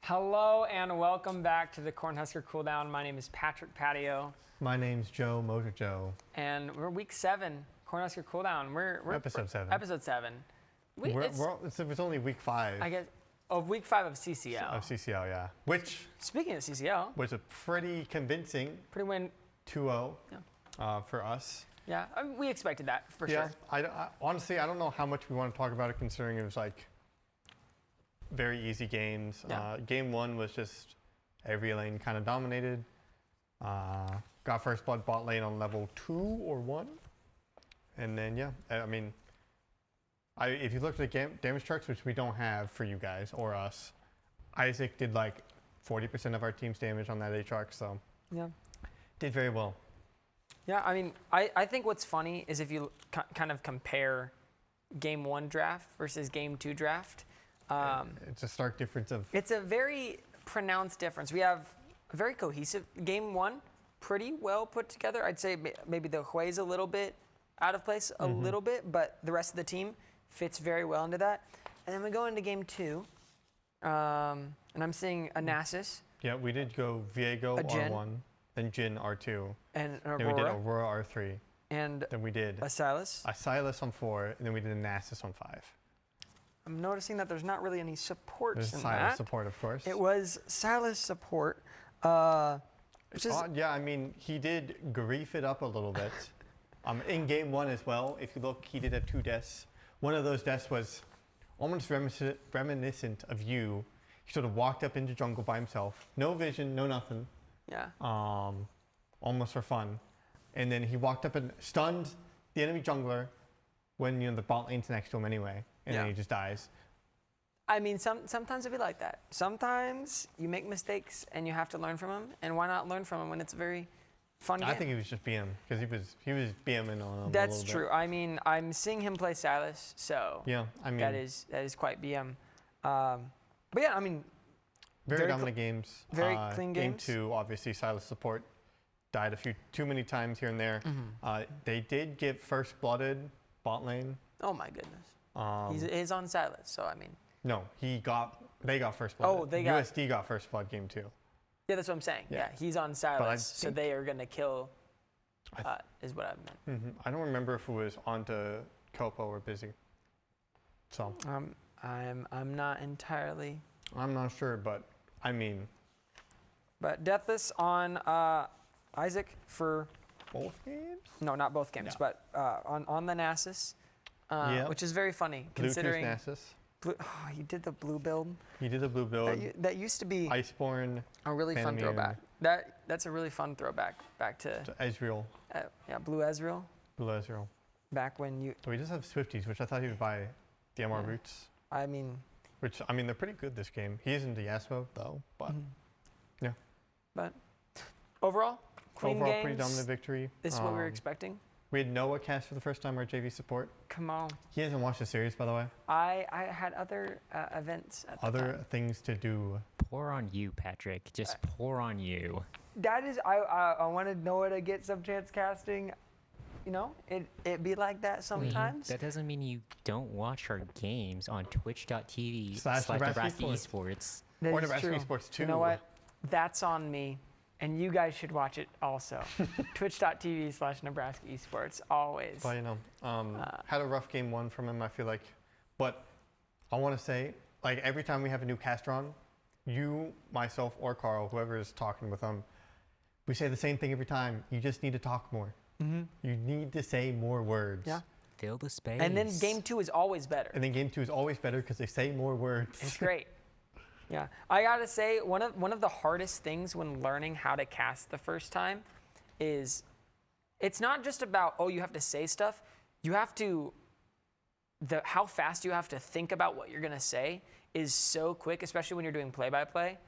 Hello and welcome back to the Cornhusker Cooldown. My name is Patrick Patio. My name's Joe Mojojoe. And we're week 7, Cornhusker Cooldown. We're episode 7. Episode 7. It's only week 5. I guess of week 5 of CCL. Of CCL, yeah. Which, speaking of CCL, was a pretty convincing win 2-0 for us. Yeah, I mean, we expected that for sure. Honestly, I don't know how much we want to talk about it, considering it was like very easy games. Yeah. Game 1 was just every lane kind of dominated. Got first blood bot lane on level 2 or 1. And then, yeah, I mean, if you look at the damage charts, which we don't have for you guys or us, Isaac did like 40% of our team's damage on that Aatrox, so yeah, did very well. Yeah, I mean, I think what's funny is if you kind of compare Game 1 draft versus Game 2 draft. It's a stark difference of... It's a very pronounced difference. We have a very cohesive Game 1, pretty well put together. I'd say maybe the Hui's a little bit out of place, a little bit, but the rest of the team fits very well into that. And then we go into Game 2, and I'm seeing a Nasus. Yeah, we did go Viego R1, then Jhin R2. And an Aurora. Then we did Aurora R3. And then we did a Sylas. A Sylas on 4, and then we did a Nasus on 5. I'm noticing that there's not really any supports in Sylas that. support, of course. It was Sylas support. Which is odd. Yeah, I mean, he did grief it up a little bit. In Game 1 as well, if you look, he did have 2 deaths. One of those deaths was almost reminiscent of you. He sort of walked up into jungle by himself. No vision, no nothing. Yeah. Almost for fun. And then he walked up and stunned the enemy jungler when the bot lane's next to him anyway. And then he just dies. I mean, sometimes it'd be like that. Sometimes you make mistakes and you have to learn from them. And why not learn from them when it's a very fun game? I think he was just BM, because he was BMing on him. That's true. I mean, I'm seeing him play Sylas, so yeah, I mean that is quite BM. But yeah, I mean, very dominant games. Very clean games. Game 2, obviously, Sylas support died too many times here and there. They did get first blooded bot lane. Oh my goodness. He's on Sylas, so I mean. No, they got first blood. Oh, they got. USD got first blood Game 2. Yeah, that's what I'm saying. Yeah, he's on Sylas, so they are gonna kill. Is what I meant. I don't remember if it was onto Kopo or Busy. So. I'm not entirely. I'm not sure, but I mean. But Deathless on Isaac for. Both games? No, not both games, but on the Nasus, which is very funny considering. Nasus. He did the blue build. He did the blue build. That used to be Iceborne. A really fun throwback. That's a really fun throwback back to Ezreal. Blue Ezreal. Blue Ezreal. Back when you. So he does have Swifties, which I thought he would buy the MR roots. I mean. Which they're pretty good this game. He isn't the Yasuo though, but yeah. But overall, clean games. Pretty dominant victory. This is what we were expecting. We had Noah cast for the first time, our JV support. Come on. He hasn't watched the series, by the way. I had other events at the time. Other things to do. Pour on you, Patrick. Just pour on you. That is, I wanted Noah to get some chance casting. It be like that sometimes. That doesn't mean you don't watch our games on twitch.tv/Nebraska Esports. Or Nebraska Esports 2. You know what? That's on me. And you guys should watch it also. Twitch.tv/Nebraska Esports, always. But had a rough Game 1 from him, I feel like. But I want to say, like, every time we have a new caster on, you, myself, or Carl, whoever is talking with them, we say the same thing every time. You just need to talk more. You need to say more words. Yeah. Fill the space. And then Game 2 is always better. And then Game 2 is always better because they say more words. It's great. Yeah, I gotta say one of the hardest things when learning how to cast the first time is it's not just about you have to say stuff. You have to how fast you have to think about what you're gonna say is so quick, especially when you're doing play-by-play.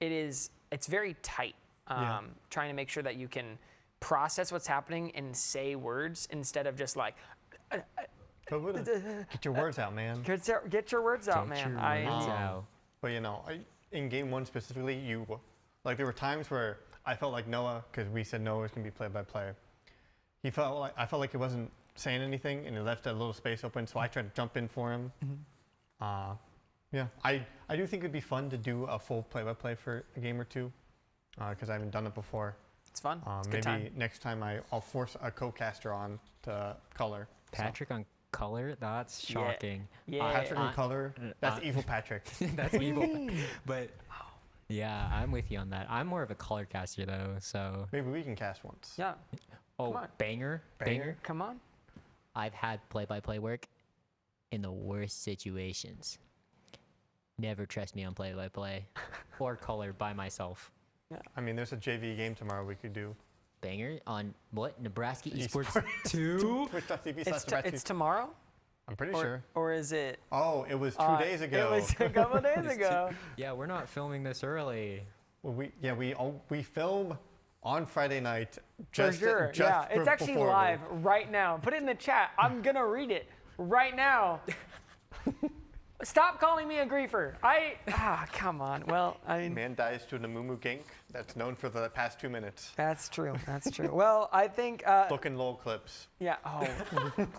It's very tight. Trying to make sure that you can process what's happening and say words instead of just like. Get your words out, man. Get your words out, man. But in Game 1 specifically, there were times where I felt like Noah, because we said Noah was gonna be play-by-play. I felt like he wasn't saying anything, and he left a little space open, so I tried to jump in for him. Yeah, I do think it'd be fun to do a full play-by-play for a game or two, because I haven't done it before. It's fun. It's a good Maybe time. next time I'll force a co-caster on to color. Patrick on color? That's shocking. Yeah. Patrick on color? That's evil Patrick. That's evil. But yeah, I'm with you on that. I'm more of a color caster though, so. Maybe we can cast once. Yeah. Oh, Come on. banger. Come on. I've had play-by-play work in the worst situations. Never trust me on play-by-play or color by myself. I mean, there's a JV game tomorrow we could do. Banger on what? Nebraska Esports 2? It's tomorrow? I'm pretty sure. Or is it? Oh, it was 2 days ago. It was a couple days ago. Yeah, we're not filming this early. Well, we film on Friday night. For sure. It's actually live right now. Put it in the chat. I'm gonna read it right now. Stop calling me a griefer. Come on. Well, I mean. Man dies to an Amumu gank that's known for the past 2 minutes. That's true. That's true. Well, I think. Looking LOL clips. Yeah. Oh,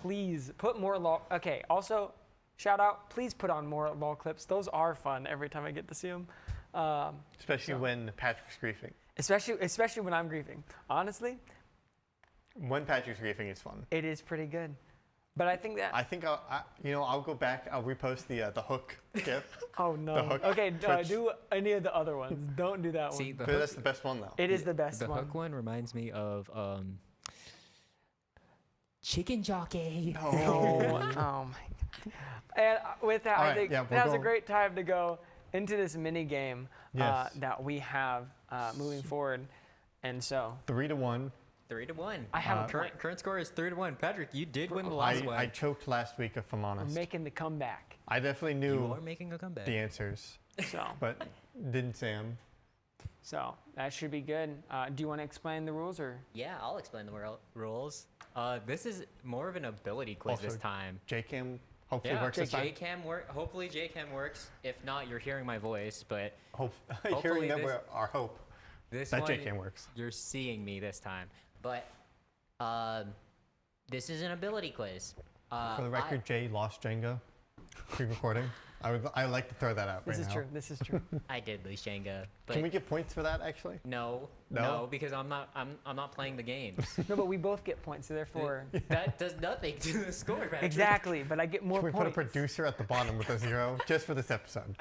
please put more LOL. Okay. Also, shout out. Please put on more LOL clips. Those are fun every time I get to see them. Especially when Patrick's griefing. Especially when I'm griefing. Honestly. When Patrick's griefing, it's fun. It is pretty good. But I think that. I think I'll go back. I'll repost the hook gif. Oh no. The hook Okay, do any of the other ones. Don't do that See, one. But that's the best one though. It is the best The one. hook one reminds me of Chicken Jockey. Oh my God. And with that, I think now's a great time to go into this mini game that we have moving forward. And so 3-1. 3-1. I have current score is 3-1. Patrick, you did win the last one. I choked last week, if I'm honest. we're making the comeback. I definitely You knew are making a comeback. the answers, So but didn't say them. so that should be good. Do you want to explain the rules or? Yeah, I'll explain the rules. This is more of an ability quiz Also, this time. JCam hopefully works this time. Hopefully JCam works. If not, you're hearing my voice, but Hearing that we're our hope this that one, JCam works. You're seeing me this time. But this is an ability quiz. For the record, Jay lost Jenga pre-recording. I like to throw that out This right is now. true. This is true. I did lose Jenga. But Can we get points for that actually? No, No? because I'm not playing the games. No, but we both get points, so therefore. That does nothing to the score, Patrick. Exactly, but I get more Can we points. put a producer at the bottom with a 0 just for this episode?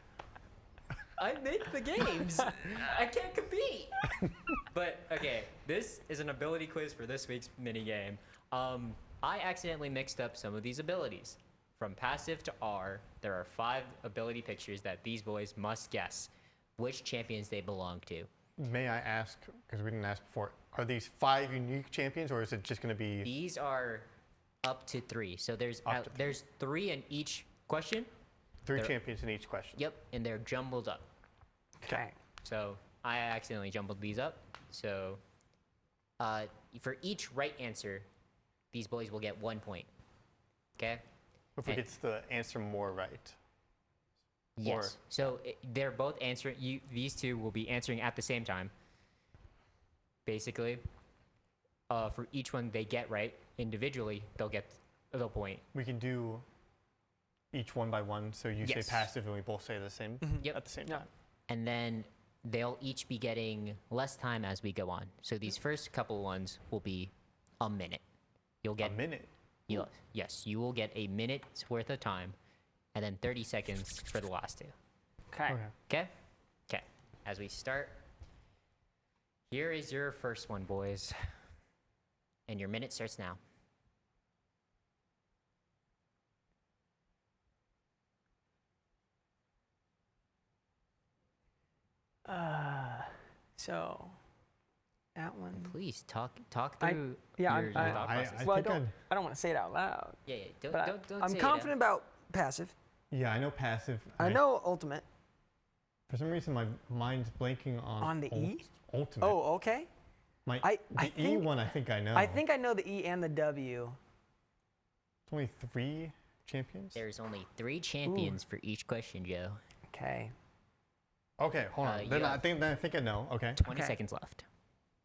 I make the games. I can't compete. But okay, this is an ability quiz for this week's mini game. I accidentally mixed up some of these abilities. From passive to R, there are 5 ability pictures that these boys must guess which champions they belong to. May I ask, because we didn't ask before, are these 5 unique champions or is it just going to be? These are up to 3. So there's 3 in each question. 3 champions in each question. Yep, and they're jumbled up. Okay. So I accidentally jumbled these up. So for each right answer, these boys will get 1 point. Okay? If we get the answer more right. Yes. So they're both answering. These two will be answering at the same time. Basically, for each one they get right individually, they'll get the point. We can do each one by one. So you say passive and we both say the same at the same time. And then they'll each be getting less time as we go on. So these first couple ones will be a minute. You'll get a minute. Yes, you will get a minute's worth of time, and then 30 seconds for the last 2. Okay. As we start, here is your first one, boys, and your minute starts now. So that one. Please talk through yeah, your thought process. Well, I don't want to say it out loud. Yeah, don't I'm say confident about passive. Yeah, I know passive. I know ultimate. For some reason, my mind's blanking on the E? Ultimate. Oh, okay. The E one, I think I know. I think I know the E and the W. It's only 3 champions? There's only 3 champions for each question, Joe. Okay. Okay, hold on. Then I think I know. Okay. 20 seconds left.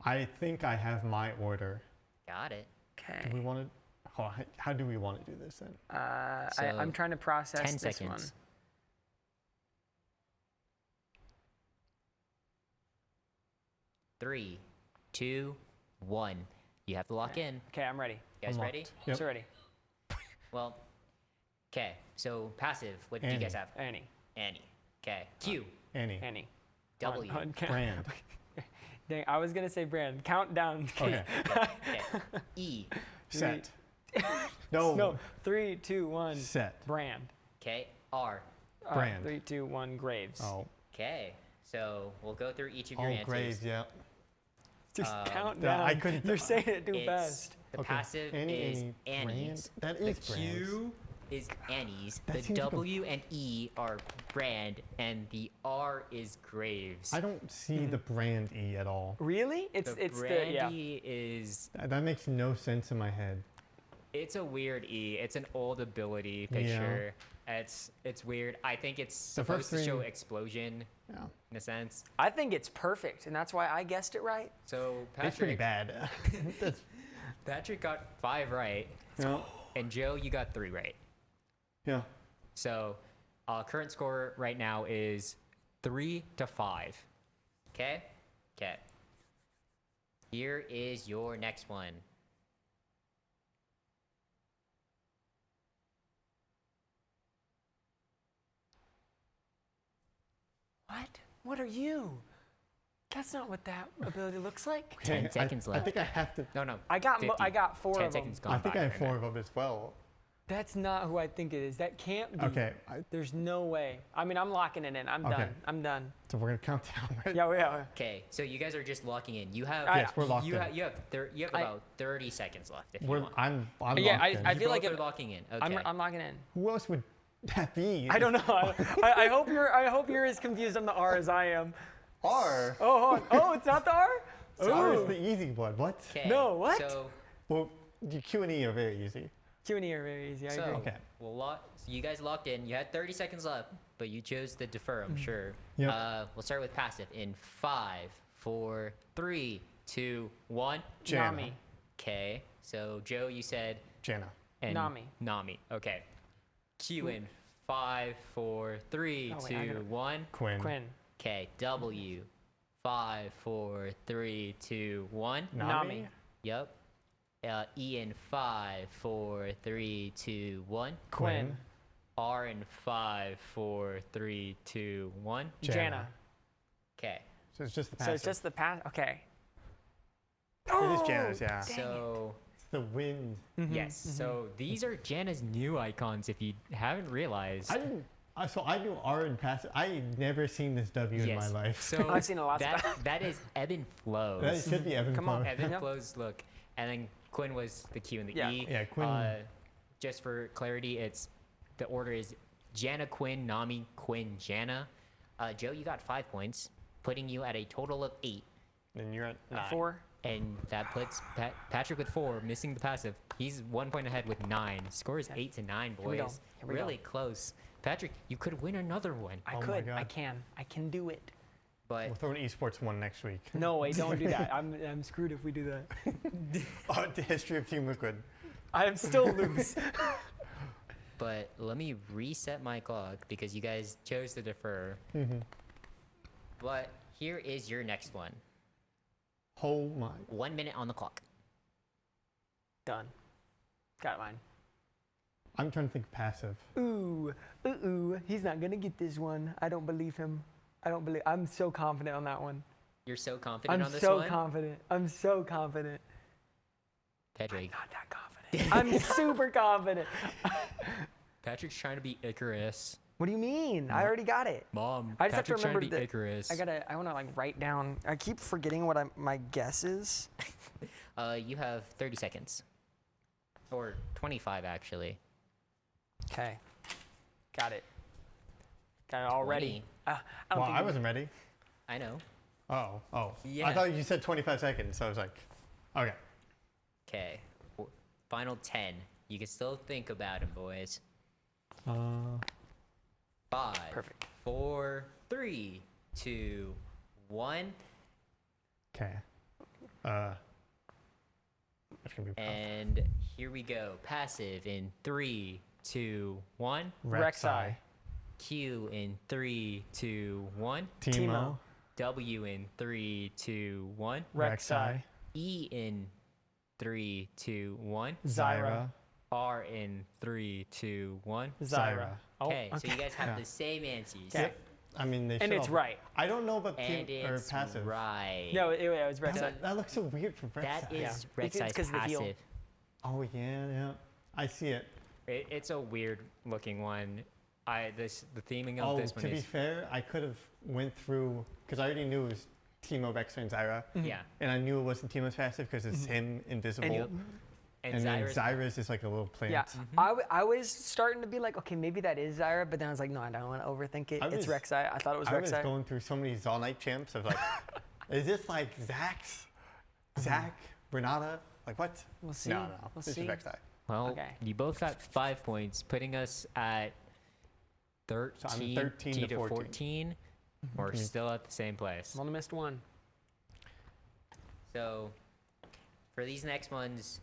I think I have my order. Got it. Okay. Do we want to? How do we want to do this then? I'm trying to process 10 this seconds. 3, 2, 1. You have to lock in. Okay, I'm ready. You guys I'm ready? locked. I'm Yep. so ready. Well, okay. So passive. What do you Annie. guys have? Annie. Annie. Okay. Q. Annie. Annie. W. Brand. Dang, I was gonna say brand. Count down. Okay. Okay. E. Set. No. No. 3, 2, 1. Set. Brand. Okay. R. Brand. 3, 2, 1. Graves. Oh. Okay. So we'll go through each of your Oh, answers. Graves. Yeah. Just count Yeah, down. I couldn't- You're saying it too It's fast. the Okay. passive Annie, is Annie, Annie's. brand. That The is brands. Q is Annie's. That The seems like a- W and E are brand, and the R is Graves. I don't see the brand E at all. Really? It's the it's brand the yeah. E is That makes no sense in my head. it's a weird E. It's an old ability picture. It's weird. I think it's The first supposed to show three- explosion Yeah. in a sense. I think it's perfect, and that's why I guessed it right. So It's pretty Patrick, bad. That's, Patrick got 5 right, yeah. and Joe, you got 3 right. Yeah. So current score right now is 3-5. Okay? Okay. Here is your next one. What? What are you? That's not what that ability looks like. 10 I- seconds I left. think I have to. No, no. I got 50. I got 4 10 of them. seconds gone I think by I have right 4 now. of them as well. That's not who I think it is. That can't be. Okay. There's no way. I mean, I'm locking it in. I'm Okay. done. I'm done. So we're gonna count down, right? Yeah, we are. Okay, so you guys are just locking in. You have Yes, we're locked you in. have you have I- about 30 seconds left if you We're, want. I'm Yeah, locked in. I You feel like both are if- locking in. Okay. I'm locking in. Who else would that be? I don't know. I hope you're as confused on the R as I am. R. Oh, hold on. Oh, it's not the R. R is Ooh. the easy one. What? Okay. No, what? So Well, the Q and E are very easy. Q and E are very easy. I So, agree. Okay. so you guys locked in. You had 30 seconds left, but you chose to defer, I'm sure. Yep. We'll start with passive in 5, 4, 3, 2, 1. Jana. Nami. Okay. So Joe, you said Jana. and Nami. Nami. Okay. Q in 5, 4, 3, Oh, wait, 2, I gotta- 1. Quinn. Quinn. Okay. W. 5, 4, 3, 2, 1. Nami. Yep. E in 5, 4, 3, 2, 1. Quinn. R in 5, 4, 3, 2, 1. Jana. Okay. So it's just the So passive. it's just the pass. Okay. It is Jana's, yeah. Dang So It's the wind. yes. So these are Jana's new icons. If you haven't realized. I didn't. So I knew R and passive. I've never seen this W in my Yes. life. So I've seen it lots of that, times. that is ebb and flows. that should be Evan. Come on, Flow. Ebb and Yep. flows look, and then Quinn was the Q and the Yeah. E. Yeah, Quinn. Just for clarity, it's the order is Jana, Quinn, Nami, Quinn, Jana. Joe, you got 5 points, putting you at a total of 8. Then you're at 9. 4. And that puts Patrick with 4, missing the passive. He's 1 point ahead with 9. Score is 8-9, we go. boys. Here we go. Really close. Patrick, you could win another one, I Oh my could. God. I can. I can do it. but We'll throw an esports one next week. No way. Don't do that. I'm screwed if we do that. Oh, the history of Team Liquid. I'm still loose. but let me reset my clock because you guys chose to defer. Mm-hmm. But here is your next one. Oh my. 1 minute on the clock. Done. Got mine. I'm trying to think passive. Ooh. Ooh. He's not gonna get this one. I don't believe him. I'm so confident on that one. You're so confident I'm on this so one? confident. I'm so confident. Patrick. Not that confident. I'm super confident. Patrick's trying to be Icarus. What do you mean? I already got it. Mom, I just have to Patrick's trying to remember be that- Icarus. I want to like write down. I keep forgetting what my guess is. You have 30 seconds. Or 25, actually. Okay. Got it. Got it already. 20. I don't Well, think I you- wasn't ready. I know. Oh. I Yeah. thought you said 25 seconds, so I was like, okay. Okay. Final 10. You can still think about him, boys. 5, Perfect. 4, 3, 2, 1. Okay. That's gonna be tough. And here we go. Passive in 3, 2, 1. Rek'Sai. Q in 3, 2, 1. Timo. Timo. W in 3, 2, 1. Rek'Sai. E in 3, 2, 1. Zyra. R in 3, 2, 1. Zyra. Oh, Okay, so you guys have Yeah. the same answers. Okay. I mean, they And should it's all- right. I don't know about And team or it's passive. right. No, it was Rek'Sai. That looks so weird for Rek'Sai. That is It's Rek'Sai's 'cause of the heal. passive. Oh yeah. I see it. It's a weird looking one. The theming of Oh, this one to be is fair, I could have went through because I already knew it was Teemo, Rek'Sai, and Zyra, yeah. and I knew it wasn't Teemo's passive because it's him invisible, you- and then Zyra's Zyra's is like a little plant. Yeah, I was starting to be like, okay, maybe that is Zyra, but then I was like, no, I don't want to overthink it. I It's was- Rek'Sai. I thought it was I was Rek'Sai. going through so many Zal Knight champs of like, is this like Zac, Renata? Like what? We'll see. No, We'll this see. is Rek'Sai. Well, Okay. you both got 5 points, putting us at 13, 13 to 14. We're still at the same place. Only missed one. So, for these next ones,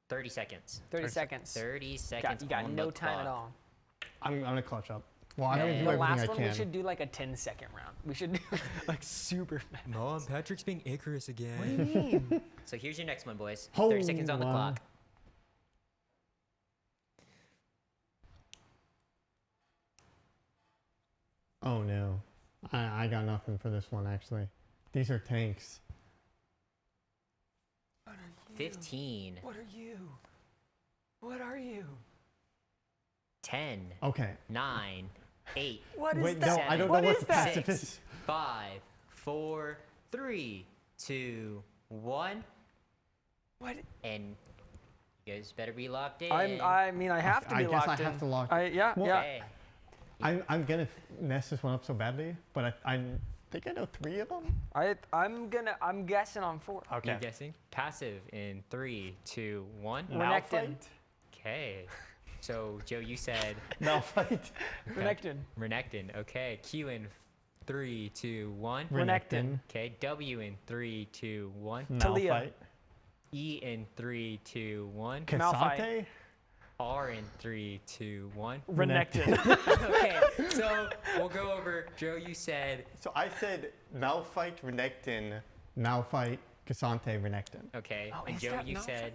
30 seconds. 30 seconds. 30 seconds. You got on no the time at clock. all. I'm gonna clutch up. Well, I'm Yeah. gonna do The The everything last I one, can. we should do like a 10-second round. We should do like super fast. Mom, Patrick's being Icarus again. What do you mean? So here's your next one, boys. Oh, 30 seconds on the wow. clock. Oh no, I got nothing for this one actually. These are tanks. 15, What are you? What are you? 10, Okay. 9, 8, What is Wait, that? no, I don't What know what is the that? passive is. 5, 4, 3, 2, 1. What? And you guys better be locked in. I mean, I have to be I guess locked I in. have to lock. Yeah, Well, yeah. Okay. I'm gonna mess this one up so badly, but I think I know 3 of them. I'm guessing on 4. Okay. You guessing? Passive in 3, 2, 1. Renekton. Okay. So, Joe, you said Malphite. Renekton. Renekton. Okay. Q in 3, 2, 1. Renekton. Okay. W in 3, 2, 1. Talia. Malphite. E in 3, 2, 1. Malphite. Cassante. R in 3, 2, 1. Renekton. Okay. So, we'll go over. Joe, you said. So I said Malphite, Renekton, Malphite, Cassante, Renekton. Okay. Oh, And is Joe, that you Malphite? said.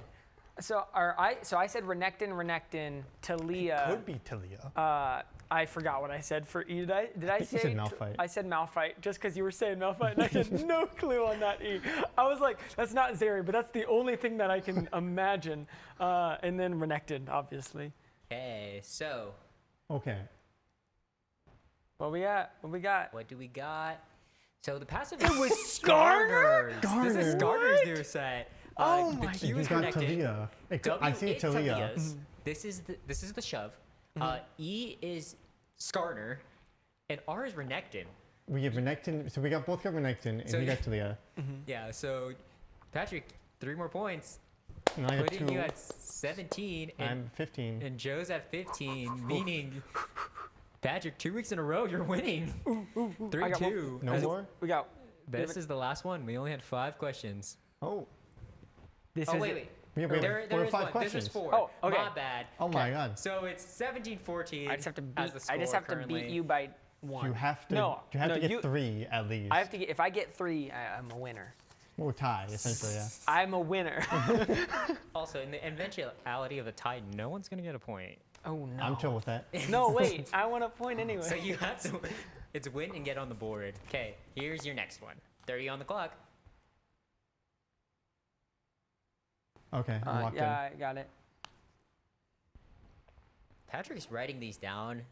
So I said Renekton, Talia. Could be Talia. I forgot what I said for E. Did I think you say said Malphite. I said Malphite just because you were saying Malphite, and I had no clue on that E. I was like, that's not Zeri, but that's the only thing that I can imagine. And then Renekton, obviously. Okay. So, Okay. What we got? What we got? what do we got? So, the passive It is was Skarner? This is Skarner. Skarner's What? new set. Oh the my Q You is got connected. Talia. I W see is Talia. Talia's. This is the shove. E is Skarner, and R is Renekton. We have Renekton. So we got both got Renekton, and So you you- got Talia. Yeah. So, Patrick, 3 more points, And I got putting 2. you at 17, and, I'm 15. and Joe's at 15, meaning Patrick, 2 weeks in a row, you're winning. 3, I got 2. No more? We got. This is the last one. We only had 5 questions. Oh. This Oh is wait. We have There 4 or is 5 one. questions. This is 4. Oh, okay. My bad. Oh my Okay. God. So it's 17-14. I just have to beat. as the score I just have to currently. beat you by 1. You have to. No, you have no, to get you- 3 at least. I have to get. If I get 3, I'm a winner. Or tie, essentially. Yeah. I'm a winner. Also, in the eventuality of the tie, no one's gonna get a point. Oh no. I'm chill with that. No, wait. I want a point anyway. So you have to. It's win and get on the board. Okay, here's your next one. 30 on the clock. Okay, I'm locked yeah, I got it. Patrick's writing these down.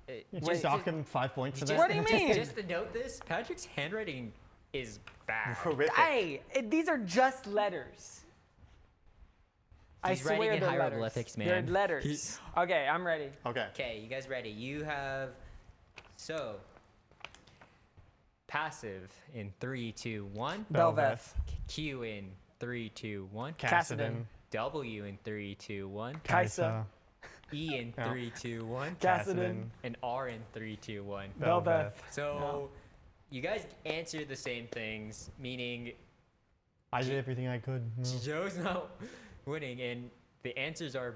in. Wait, Just dock him 5 points for that. What do you mean? Just to note this, Patrick's handwriting is bad. Horrific. Hey, these are just letters. I He's writing swear in they're hieroglyphics, letters. man. They're letters. Okay, I'm ready. Okay. Okay, you guys ready? You have so passive in 3, 2, 1. Belveth. Q in 3, 2, 1. Kassadin. W in 3, 2, 1. Kaisa. E in Yeah. 3, 2, 1. Kassadin. And R in 3, 2, 1. Belveth. So you guys answered the same things, meaning I did everything I could. No. Joe's not winning, and the answers are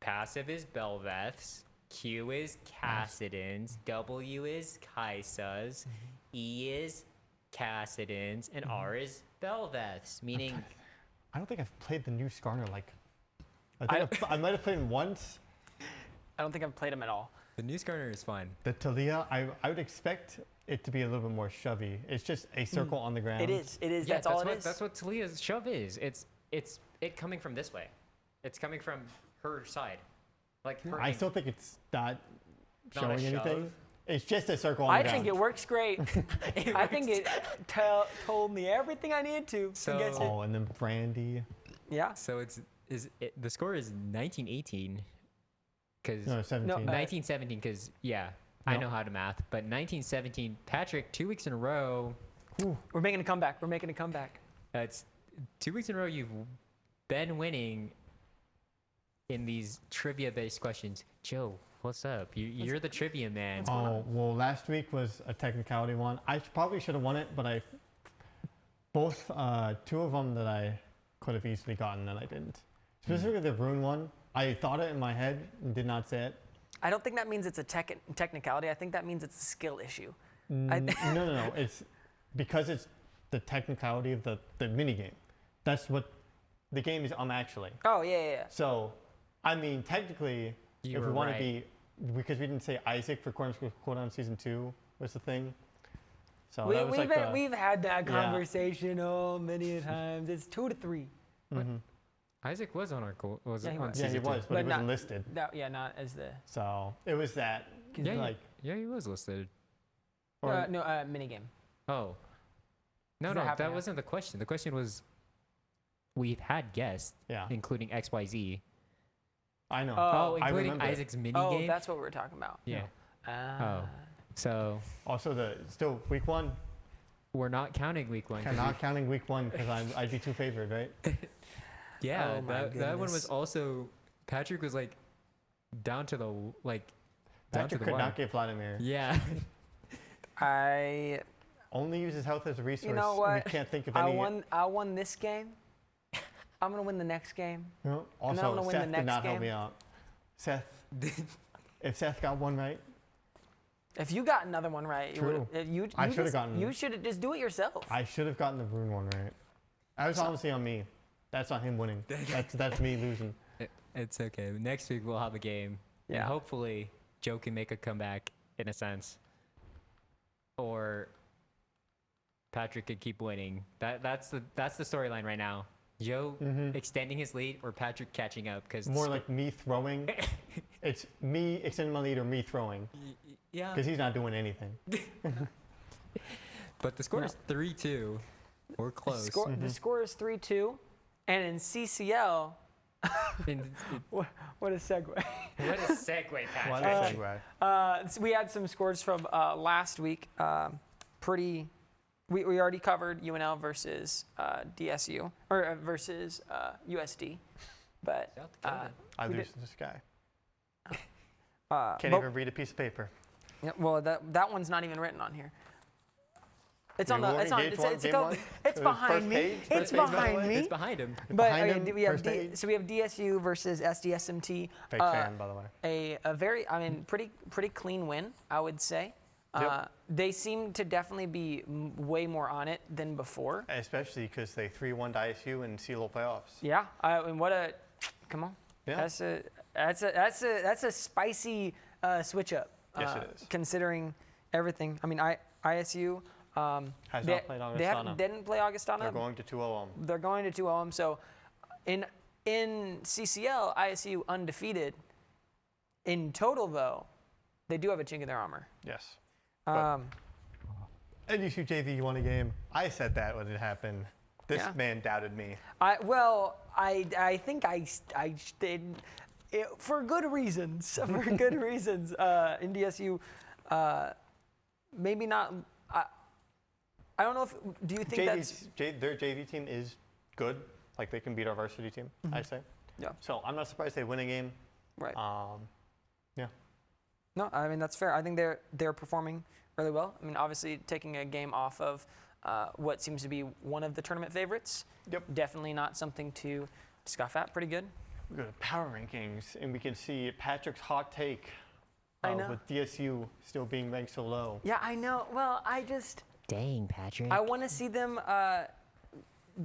passive is Belveth's, Q is Cassidon's, W is Kaisa's, E is Cassidon's, and R is Belveth's, meaning... I don't think I've played the new Skarner I might have played him once. I don't think I've played him at all. The new Skarner is fun. The Talia, I would expect it to be a little bit more shovey. It's just a circle on the ground. It is. It is. Yeah, that's all it is. That's what Talia's shove is. It's it coming from this way. It's coming from her side. Like her I still think it's not Not a showing anything. shove? It's just a circle on the I ground. think it works great. I think it told me everything I needed to get it. Oh, and then Brandy. Yeah. So the score is 1918 because No, 17. 1917 because I No. know how to math, but 1917 Patrick 2 weeks in a row. We're making a comeback. We're making a comeback. It's 2 weeks in a row you've been winning in these trivia-based questions. Joe, what's up? You're the trivia man. Oh, well, last week was a technicality one. I probably should have won it, but two of them that I could have easily gotten and I didn't. Specifically the Rune one. I thought it in my head and did not say it. I don't think that means it's a technicality. I think that means it's a skill issue. No. It's because it's the technicality of the minigame. That's what the game is actually. Oh, yeah. So, I mean, technically, You if we were want right. to be, because we didn't say Isaac for Cornhusker Cooldown Season 2 was the thing. So that was we've had that Yeah. conversation many a times. It's 2 to 3. Isaac was on our goal. Was Yeah, it he on was. Yeah, he season was, two? but he But wasn't not- listed. Not as the So it was that. Yeah, like, he was listed. minigame. Oh. No, Does that happen that now? wasn't the question. The question was, we've had guests, Yeah. including XYZ. I know. Oh, I including remember it. Isaac's mini Oh, game. that's what we're talking about. Yeah. Ah. So Also, still week 1. we're not counting week one. 'cause Not counting week 1 because I'd be too favored, right? yeah, Oh my that one was goodness. also. Patrick was like down to the down Patrick to the could wire. not get Vladimir. Yeah. I Only uses health as a resource. You know what? We can't think of I any. won this game. I'm gonna win the next game. No. I'm gonna Also, win the Seth did next not help game. me out. Seth. If Seth got one right, If you got another one right, True. you I should have gotten You it. should just do it yourself. I should have gotten the Rune one right. That was honestly on me. That's not him winning. That's me losing. It's okay. Next week we'll have a game. And Yeah. hopefully Joe can make a comeback in a sense. Or Patrick could keep winning. That's the storyline right now. Joe extending his lead or Patrick catching up because More like me throwing. It's me extending my lead or me throwing yeah. because he's not doing anything. But the score is 3-2. We're close. The score is 3-2, and in CCL, And what a segue. what a segue, What Patrick. a segue. So we had some scores from last week. We already covered UNL versus DSU or versus USD, but South Dakota. I we lose did- to this guy. but- Can't even read a piece of paper. yeah, well, that one's not even written on here. It's Yeah, on the. we're It's on on. game It's, one, it's, game go- one? it's The behind first me. page? It's First page, by the behind way? me. It's behind him. But Behind okay, him, we have first page. so we have DSU versus SDSMT. Fake fan, by the way. A very, pretty clean win, I would say. Yep. They seem to definitely be way more on it than before. Especially because they 3-1 to ISU in CCL playoffs. Yeah, and what a, come on. Yeah. That's a spicy switch up. Yes, it is. Considering everything. I mean, ISU. Has they, not played they Augustana. didn't play Augustana. They're going to 2-0. They're going to 2-0. So in CCL, ISU undefeated. In total, though, they do have a chink in their armor. Yes. Um, NDSU JV won a game. I said that when it happened. This Yeah. man doubted me. I think I did for good reasons. For good reasons. NDSU, maybe not. I don't know if. Do you think that's? Their JV team is good. Like they can beat our varsity team, I'd say. Yeah. So I'm not surprised they win a game. Right. Yeah. No, I mean that's fair. I think they're performing really well. I mean, obviously taking a game off of what seems to be one of the tournament favorites. Yep. Definitely not something to scoff at. Pretty good. We go to power rankings, and we can see Patrick's hot take I know. With DSU still being ranked so low. Yeah, I know. Well, Dang, Patrick. I want to see them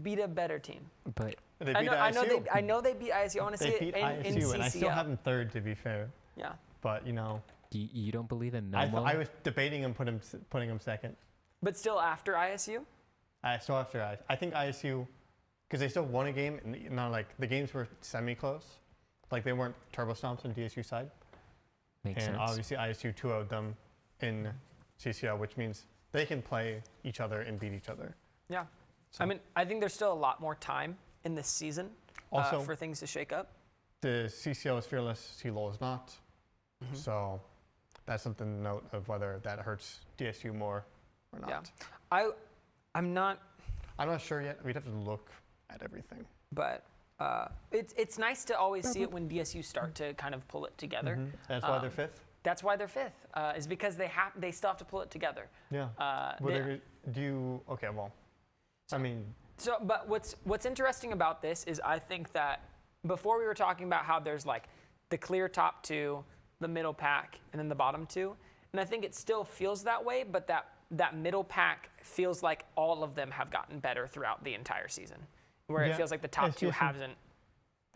beat a better team. But They I beat know, ISU. I know they beat ISU. I want to see They it beat in ISU, CCL. and I still have them third, to be fair. Yeah. But, you know, you don't believe in I Melmo? was debating him putting him second. But still after ISU? Still after I think ISU, because they still won a game, and not like the games were semi-close. Like they weren't turbo stomps on DSU side. Makes And sense. obviously ISU 2-0'd them in CCL, which means they can play each other and beat each other. Yeah. So- I mean, I think there's still a lot more time in this season Also- for things to shake up. The CCL is fearless, CLOL is not. So that's something to note of whether that hurts DSU more or not. Yeah. I'm not, I'm not sure yet. We'd have to look at everything. but it's nice to always see it when DSU start to kind of pull it together. That's why they're fifth? That's why they're fifth, is because they still have to pull it together. Yeah. Okay, well, I mean, So, but what's interesting about this is I think that before we were talking about how there's like the clear top two, the middle pack, and then the bottom two, and I think it still feels that way, but that middle pack feels like all of them have gotten better throughout the entire season, where it Yeah, feels like the top two SGSM haven't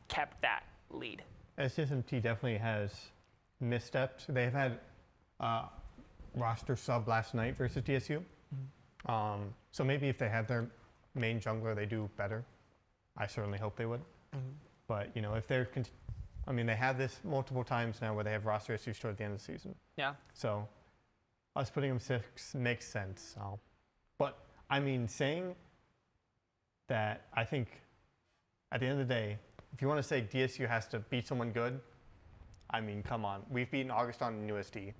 kept that lead. SSMT definitely has missteps. They've had roster sub last night versus DSU. So maybe if they had their main jungler, they do better. I certainly hope they would. But, you know, if they're, they have this multiple times now where they have roster issues toward the end of the season. Yeah. So us putting them sixth makes sense. But, I mean, saying that, I think at the end of the day, if you want to say DSU has to beat someone good, I mean, come on. We've beaten Auguston and USD.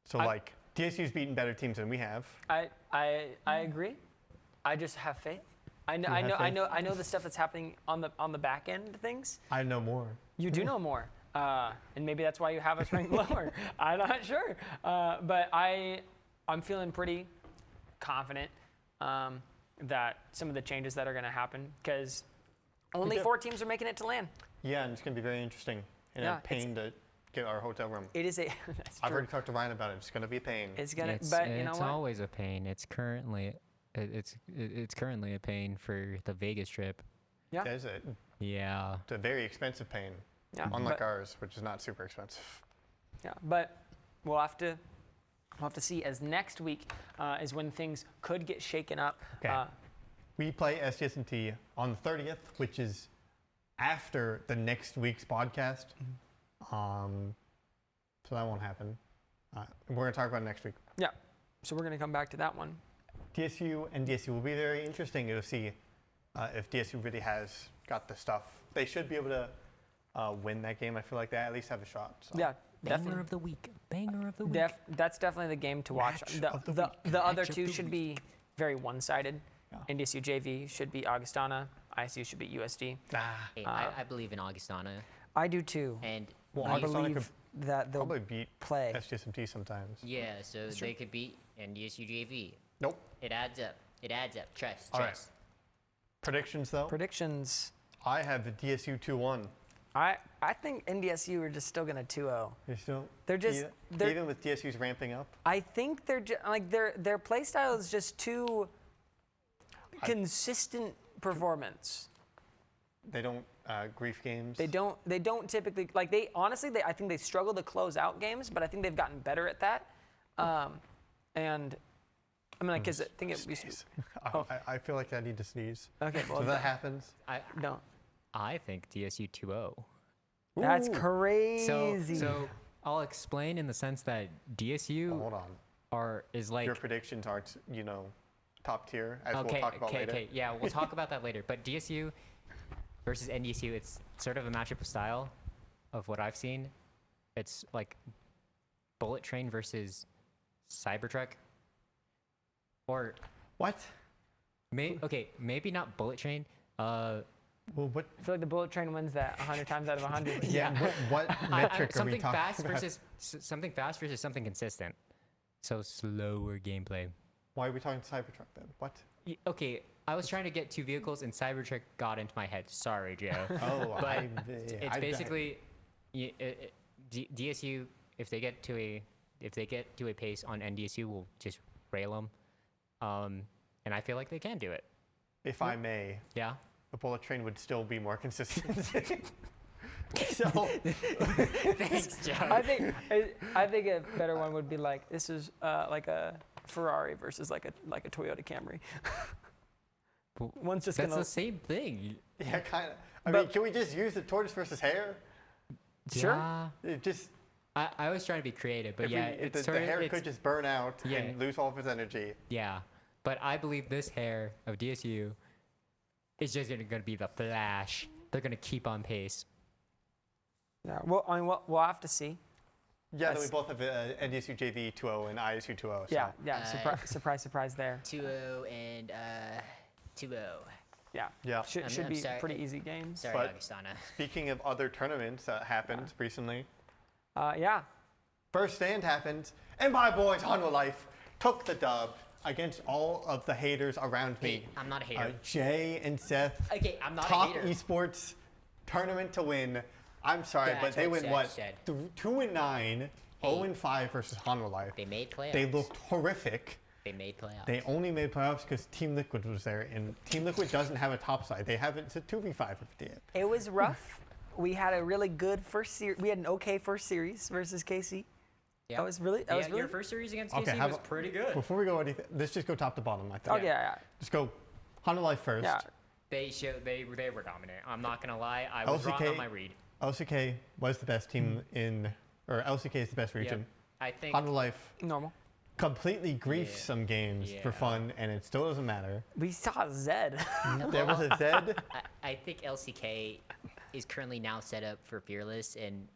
So, DSU's beaten better teams than we have. I agree. I just have faith. I know the stuff that's happening on the back end of things. I know more. You do know more, and maybe that's why you have us ranked lower. I'm not sure, but I'm feeling pretty confident that some of the changes that are going to happen, because only 4 teams are making it to LAN. Yeah, and it's going to be very interesting and a pain to get our hotel room. It is a. That's I've true. already talked to Ryan about it. It's going to be a pain. It's gonna, It's but you know what? always a pain. It's currently a pain for the Vegas trip. Yeah. That is it. Yeah. It's a very expensive pain, Yeah. unlike but, ours, which is not super expensive. Yeah, but we'll have to see, as next week is when things could get shaken up. Okay. We play SGSNT on the 30th, which is after the next week's podcast. So that won't happen. We're going to talk about it next week. Yeah. So we're going to come back to that one. DSU and DSU will be very interesting to see if DSU really has got the stuff. They should be able to win that game. I feel like they at least have a shot. So. Yeah, Banger definitely. of the week. Banger of the week. That's definitely the game to watch. Match The of the week. other Match of two the should week. be very one-sided. Yeah. NDSU JV should be Augustana. ISU should be USD. Hey, I believe in Augustana, I do too. and Well, I Augustana believe that they'll Probably beat play. SGSMT sometimes. yeah, so they could beat NDSU JV. Nope. It adds up. It adds up. Trust. All right. Trust. Predictions, though. Predictions. I have the DSU 2-1. I think NDSU are just still gonna 2-0. You're still, They're just they're, even with DSU's ramping up. I think they're like their play style is just too consistent performance. They don't grief games. They don't typically like they honestly I think they struggle to close out games, but I think they've gotten better at that. And I mean, like, cause I think it used to be, Sneeze. Oh. I feel like I need to sneeze. okay. Well, So that happens. don't. I think DSU 2-0. That's Ooh. crazy. So I'll explain in the sense that DSU Hold on. is like Your predictions aren't, top tier, as we'll okay, talk about later. okay, yeah, we'll talk about that later. But DSU versus NDSU, it's sort of a matchup of style of what I've seen. It's like Bullet Train versus Cybertruck, or What? maybe not Bullet Train. Well, what? I feel like the bullet train wins that 100 times out of 100. Yeah. What metric are we something talking fast about? versus something fast versus something consistent. So slower gameplay. Why are we talking Cybertruck then? What? Okay, I was trying to get 2 vehicles and Cybertruck got into my head. Sorry, Joe. Oh, But it's basically DSU, if they get to a pace on NDSU, we'll just rail them. And I feel like they can do it. If I may, Yeah. the bullet train would still be more consistent. So, Thanks, Joe. I think a better one would be like this is like a Ferrari versus like a Toyota Camry. One's just That's gonna. the same thing. yeah, kind of. I mean, can we just use the tortoise versus hare? Sure. Yeah. It just I was trying to be creative, but yeah, the hare could just burn out Yeah. and lose all of its energy. Yeah, but I believe this hair of DSU is just going to be the Flash. They're going to keep on pace. Yeah. Well, I mean, we'll have to see. Yeah, then we That's- both have NDSU JV 2.0 and ISU 2.0. So. Yeah. Yeah. Surprise there. 2-0 and 2-0. Yeah. Yeah. Should I'm be sorry. pretty easy games. Sorry, But- Augustana. Speaking of other tournaments that happened recently, Yeah. first stand happened, and my boys, Hanwha Life, took the dub against all of the haters around me. Hey, I'm not a hater. Jay and Seth, Okay, I'm not a top hater. esports tournament to win. I'm sorry, That's but they what win Seth what? said. 2-9, 0-5 versus Hanwha Life. They made playoffs. They looked horrific. They made playoffs. They only made playoffs because Team Liquid was there, and Team Liquid doesn't have a top side. They have it's a 2v5 if they did. It was rough. We had a really good first series. We had an okay first series versus KC. Yeah. That was really. That was really. Your first series against Okay, KC how was about- pretty good. Before we go anything, let's just go top to bottom. I think. Oh yeah. Just go Hanwha Life first. Yeah. They were dominant. I'm not gonna lie. I was wrong on my read. LCK was the best team or LCK is the best region. I think Hanwha Life Normal. completely griefed Yeah. some games for Yeah. fun, and it still doesn't matter. We saw Zed. There was a Zed. I think LCK is currently now set up for Fearless, and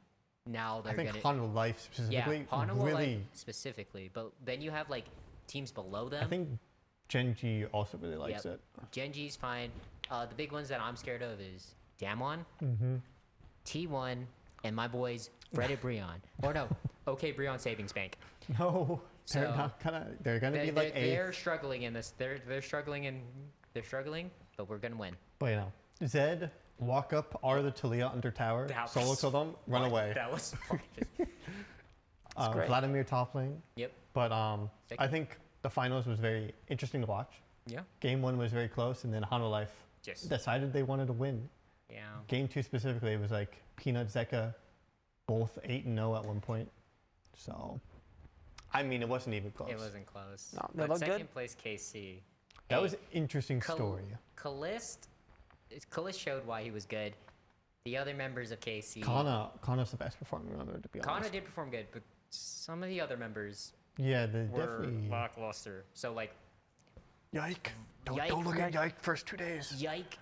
now I they're think gonna Hanwha Life specifically Hanwha really. specifically, but then you have like teams below them. I think Genji also really likes Yep. it. Genji's fine. The big ones that I'm scared of is Damwon, T1, and my boys Fred and Breon. Or no, okay, Breon Savings Bank. No, they're So, not gonna. They're gonna be like they're struggling in this. They're struggling, but we're gonna win. But you know, Zed, walk up, are the Talia under tower, That solo was kill them, run fun. away. That was fun. great. Vladimir top lane. Yep. But I Second. think the finals was very interesting to watch. Yeah. Game 1 was very close, and then Hanwha Life Just decided they wanted to win. yeah. Game 2 specifically, it was like Peanut Zeka, both 8-0 at one point. So, I mean, it wasn't even close. It wasn't close. No, they But looked good. second place KC. That Hey, was an interesting Kal- story. Kalist showed why he was good. The other members of KC. Kana's the best performing member, to be Kana honest. did perform good, but some of the other members Yeah, they were definitely. lackluster. So like Yike! Don't Yike. look at Yike first 2 days. Yike,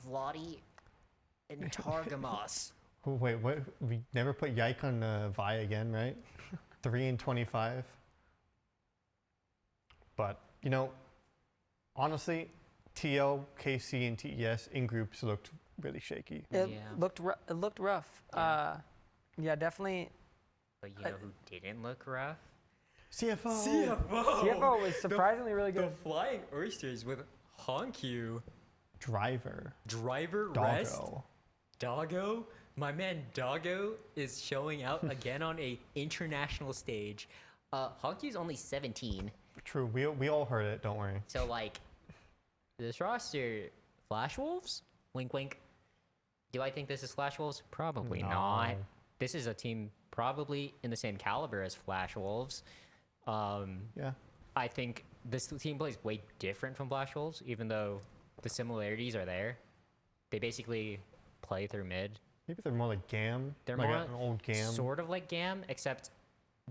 Vladi, and Targamas. Oh, wait, what? We never put Yike on Vi again, right? 3-25. But, you know, honestly, TL, KC, and TES in groups looked really shaky. It Yeah. looked rough. Yeah. Yeah, definitely. But you know who didn't look rough? CFO! CFO was surprisingly really The good. Flying Oysters with Honkyu, Driver. Driver Rest, Doggo. Doggo. My man Doggo is showing out again on a international stage. Honkyu's only 17, True, we all heard it, don't worry. so like this roster, Flash Wolves? Wink, wink. Do I think this is Flash Wolves? Probably not. No. This is a team probably in the same caliber as Flash Wolves. Yeah. I think this team plays way different from Flash Wolves, even though the similarities are there. They basically play through mid. Maybe they're more like Gam. They're like more an old Gam. sort of like Gam, except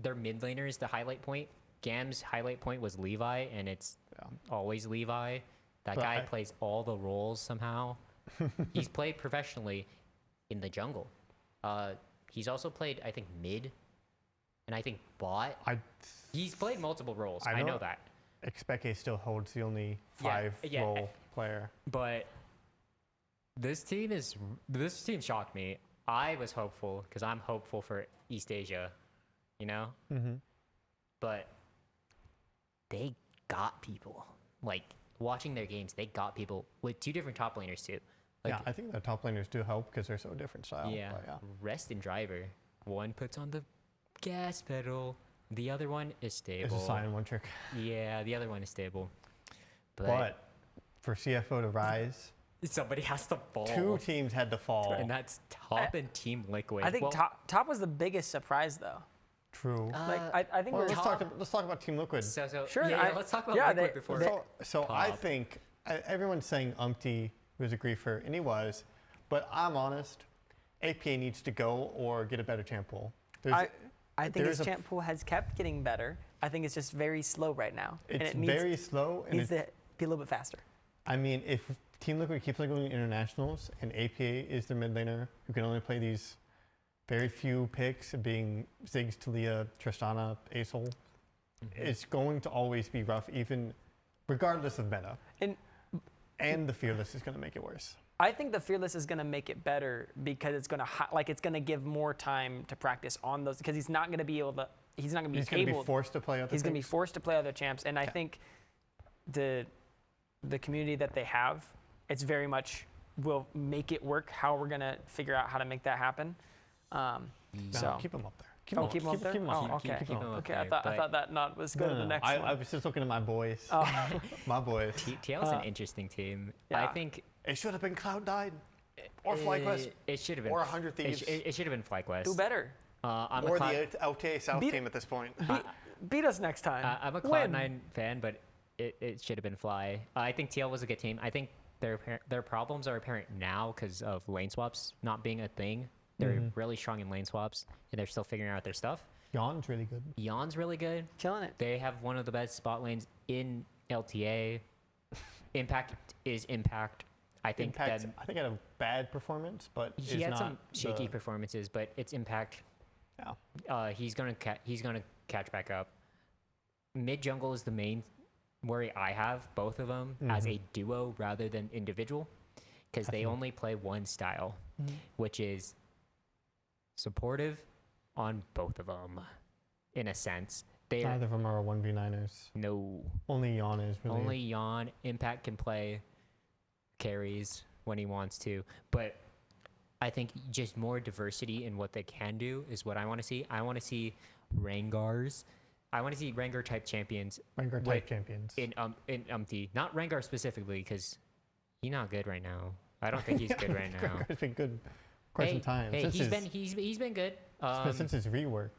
their mid laner is the highlight point. Gam's highlight point was Levi, and it's Yeah. always Levi. That But guy I- plays all the roles somehow. He's played professionally in the jungle. He's also played, I think, mid, and I think bot. He's played multiple roles. I know that. Expeke still holds the only Yeah, 5 yeah. role player. But this team shocked me. I was hopeful because I'm hopeful for East Asia, you know. Mm-hmm. But they got people. Like watching their games, they got people with 2 different top laners too. Like, Yeah, I think the top laners do help because they're so different style. yeah, But yeah. Rest and Driver. one puts on the gas pedal, the other one is stable. It's a sign and one trick. Yeah, the other one is stable. But for CFO to rise, somebody has to fall. 2 teams had to fall. And that's Top and Team Liquid. I think top was the biggest surprise though. True. I think Well, we're let's talk about Team Liquid. Sure, let's talk about yeah, Liquid before. So I Top. think everyone's saying Umpty was a griefer, and he was. But I'm honest, APA needs to go or get a better champ pool. I think there's his champ pool has kept getting better. I think it's just very slow right now. It's and very slow. And needs to be a little bit faster. I mean, if Team Liquid keeps on going to internationals and APA is their mid laner who can only play these very few picks, being Ziggs, Talia, Tristana, Acel, it's going to always be rough, even regardless of meta. And the Fearless is going to make it worse. I think the Fearless is going to make it better because it's going to give more time to practice on those, because he's not going to be able to. He's not going to be able. He's going to be forced to play other. He's going to be forced to play other champs, and I think the community that they have, it's very much will make it work. How we're going to figure out how to make that happen. So keep him up there. Keep him up there. Okay. I thought that not was good. The next one. I was just looking at my boys. My boys. TL is an interesting team. Yeah. I think it should have been Cloud9 or FlyQuest. It should have been. Or 100 Thieves. It should have been FlyQuest. Do better. Or the LTA South team at this point. Beat us next time. I'm a Cloud9 fan, but it should have been Fly. I think TL was a good team. I think their problems are apparent now because of lane swaps not being a thing. They're really strong in lane swaps, and they're still figuring out their stuff. Yawn's really good. Yawn's really good. Killing it. They have one of the best spot lanes in LTA. Impact is Impact. I think Impact, I think had a bad performance, but he had some shaky performances, but it's Impact. Yeah. He's gonna catch back up. Mid jungle is the main worry I have, both of them as a duo rather than individual, because they only play one style, which is supportive on both of them, in a sense. Neither of them are 1v9ers. No. Only Yawn is really. Only Yawn. Impact can play carries when he wants to, but I think just more diversity in what they can do is what I want to see. I want to see Rangars. I want to see Rengar type champions. Rengar type champions. In Umpty. Not Rengar specifically, because he's not good right now. I don't think he's good right now. Rengar's been good quite some time. Hey, he's been good. Since his rework.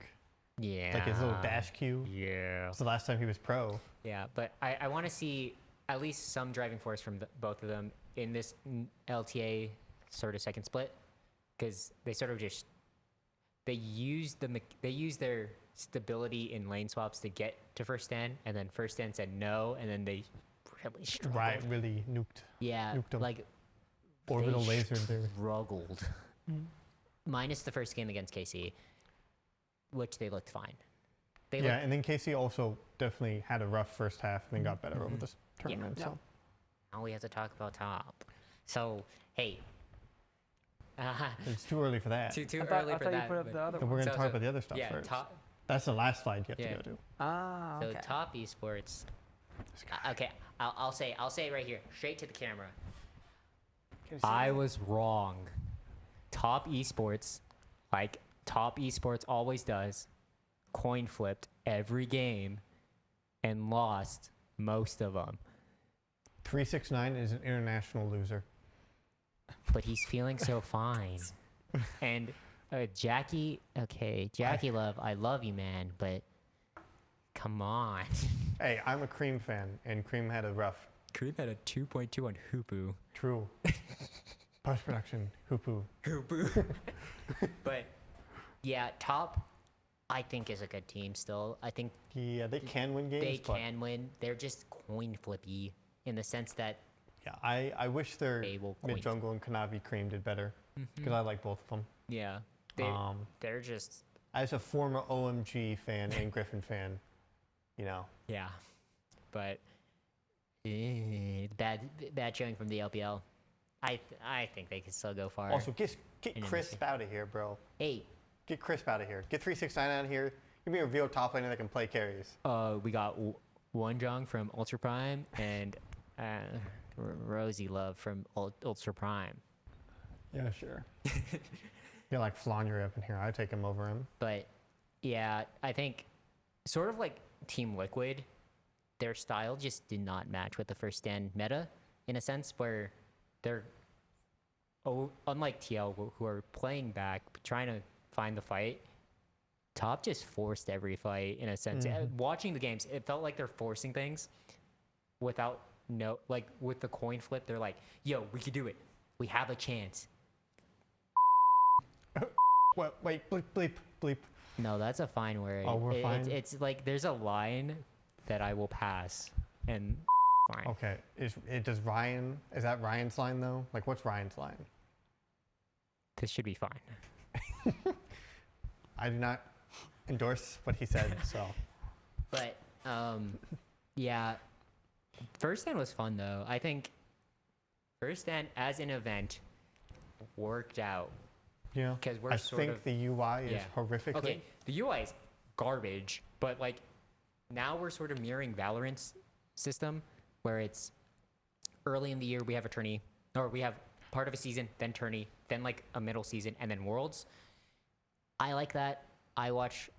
Yeah. Like his little dash Q. Yeah. It's the last time he was pro. Yeah, but I want to see at least some driving force from both of them in this LTA sort of second split, because they sort of just they use their stability in lane swaps to get to first stand, and then first stand said no, and then they really struggled. Right, really nuked. Yeah, nuked them. like orbital laser there. Struggled. Minus the first game against KC, which they looked fine. And then KC also definitely had a rough first half and then got better over this tournament. Yeah. So now we have to talk about top. So hey, it's too early for that. Too I early thought for you that. put up the other Then one. we're gonna talk about the other stuff first. That's the last slide you have to go to. Ah, okay. So top esports. Okay, I'll say it right here, straight to the camera. I was wrong. Top esports, like top esports always does, coin flipped every game and lost most of them. 369 is an international loser. But he's feeling so fine. And Jackie, Jackie Love, I love you, man, but come on. Hey, I'm a Cream fan, and Cream had a rough. Cream had a 2.2 on Hoopu. True. Post-production, Hoopu. But yeah, top, I think is a good team still. I think they can win games. They can win. They're just coin flippy in the sense that I wish their coin mid jungle and Kanavi Cream did better, because I like both of them. Yeah, they're just. As a former OMG fan and Griffin fan, Yeah, but bad showing from the LPL. I think they can still go far. Also, get Crisp out of here, bro. Hey, get Crisp out of here. Get 369 out of here. Give me a real top laner that can play carries. We got Wonjong from Ultra Prime and Rosie Love from Ultra Prime. Yeah, sure. Yeah, like Flonnery up in here. I'd take him over him. But yeah, I think sort of like Team Liquid, their style just did not match with the first stand meta in a sense where they're unlike TL who are playing back, trying to find the fight. Top just forced every fight in a sense. Watching the games, it felt like they're forcing things without with the coin flip. They're like, "Yo, we could do it. We have a chance." Wait, bleep, bleep. No, that's a fine word. Oh, we're fine? It's like there's a line that I will pass, and fine. Okay, is that Ryan's line though? Like, what's Ryan's line? This should be fine. I do not endorse what he said, so. But yeah, first stand was fun though. I think first stand as an event worked out. Yeah, because we're I sort think of the UI is horrifically. Okay, the UI is garbage, but like now we're sort of mirroring Valorant's system, where it's early in the year we have a tourney, or we have part of a season, then tourney, then like a middle season, and then Worlds. I like that. I watch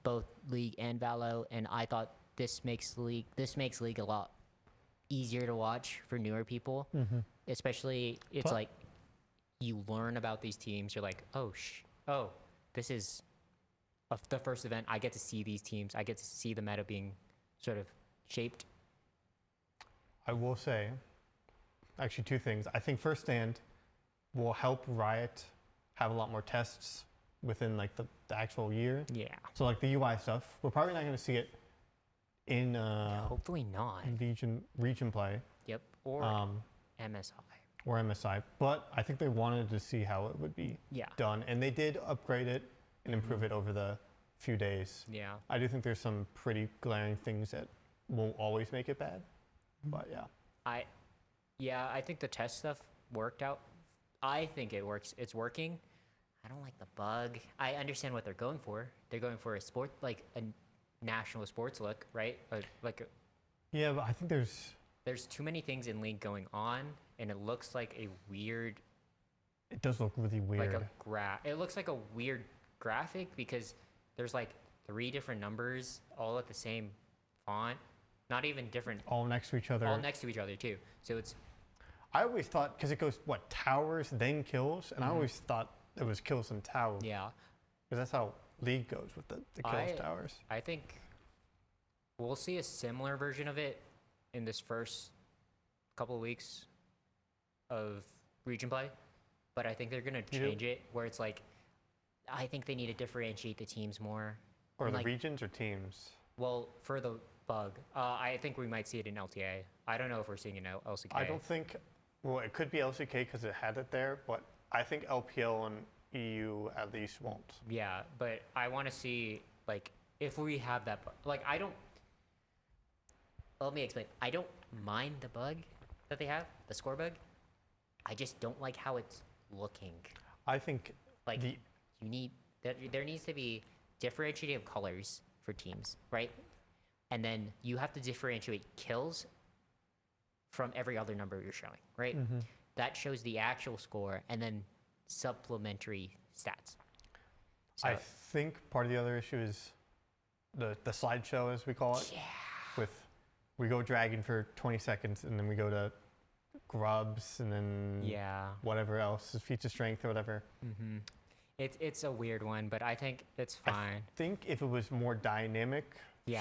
both League and Valo, and I thought this makes League a lot easier to watch for newer people, especially it's like you learn about these teams. You're like, oh, this is the first event. I get to see these teams. I get to see the meta being sort of shaped. I will say, actually, two things. I think First Stand will help Riot have a lot more tests within like the actual year. Yeah. So like the UI stuff, we're probably not going to see it in hopefully not region play. Yep. Or MSI. Or MSI, but I think they wanted to see how it would be done, and they did upgrade it and improve it over the few days. Yeah. I do think there's some pretty glaring things that won't always make it bad, but yeah. I think the test stuff worked out. I think it works. It's working. I don't like the bug. I understand what they're going for. They're going for a sport, like a national sports look, right? Yeah, but I think there's too many things in League going on, and it looks like a weird. It does look really weird. It looks like a weird graphic because there's like 3 different numbers all at the same font, not even different. All next to each other. All next to each other too. So it's. I always thought because it goes towers then kills, and I always thought it was kills and towers. Yeah. Because that's how League goes with the kills towers. I think we'll see a similar version of it in this first couple of weeks of region play, but I think they're gonna change it where it's like, I think they need to differentiate the teams more. Or the regions or teams? Well, for the bug, I think we might see it in LTA. I don't know if we're seeing it in LCK. I don't think. Well, it could be LCK because it had it there, but I think LPL and EU at least won't. Yeah, but I want to see like if we have that. Like I don't. Let me explain. I don't mind the bug that they have, the score bug. I just don't like how it's looking. I think like there needs to be differentiating of colors for teams, right? And then you have to differentiate kills from every other number you're showing, right? That shows the actual score and then supplementary stats. So, I think part of the other issue is the slideshow, as we call it. Yeah. We go dragon for 20 seconds and then we go to grubs and then whatever else is feature strength or whatever. It's a weird one, but I think it's fine. I think if it was more dynamic,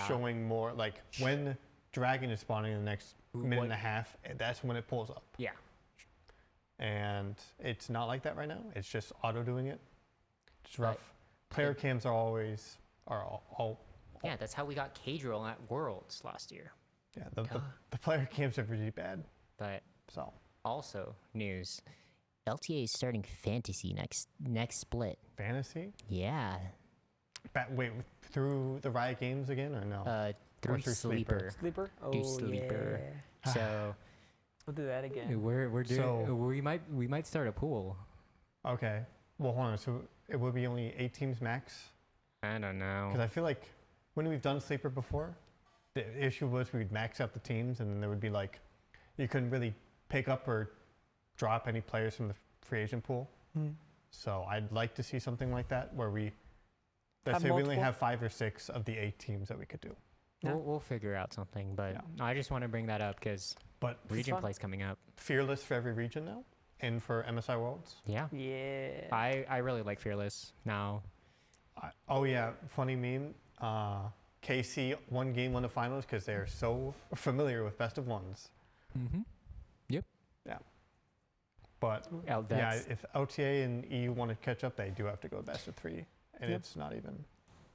showing more like when dragon is spawning in the next minute and a half, that's when it pulls up. Yeah. And it's not like that right now. It's just auto doing it. It's rough. Player cams are always all. Yeah, that's how we got Cadrill at Worlds last year. Yeah, the player cams are really bad. But so also news, LTA is starting Fantasy next split. Fantasy? Yeah. Wait, through the Riot Games again or no? Through Sleeper. Sleeper? Oh, do Sleeper. Yeah. So we'll do that again. We're doing. We might start a pool. Okay. Well, hold on. So it would be only 8 teams max. I don't know. Because I feel like when we've done Sleeper before, the issue was we'd max out the teams, and then there would be like, you couldn't really pick up or drop any players from the free agent pool. So I'd like to see something like that where let's Have say we only multiple? have 5 or 6 of the 8 teams that we could do. Yeah. We'll figure out something, but Yeah. I just want to bring that up because But region fun. play's coming up. Fearless for every region now, and for MSI Worlds. Yeah. Yeah. I really like Fearless now. Oh yeah, funny meme. KC won the finals because they're so familiar with best of ones. Mm-hmm. Yep. Yeah. But yeah, That's, if LTA and EU want to catch up, they do have to go best of 3, and Yep. it's not even.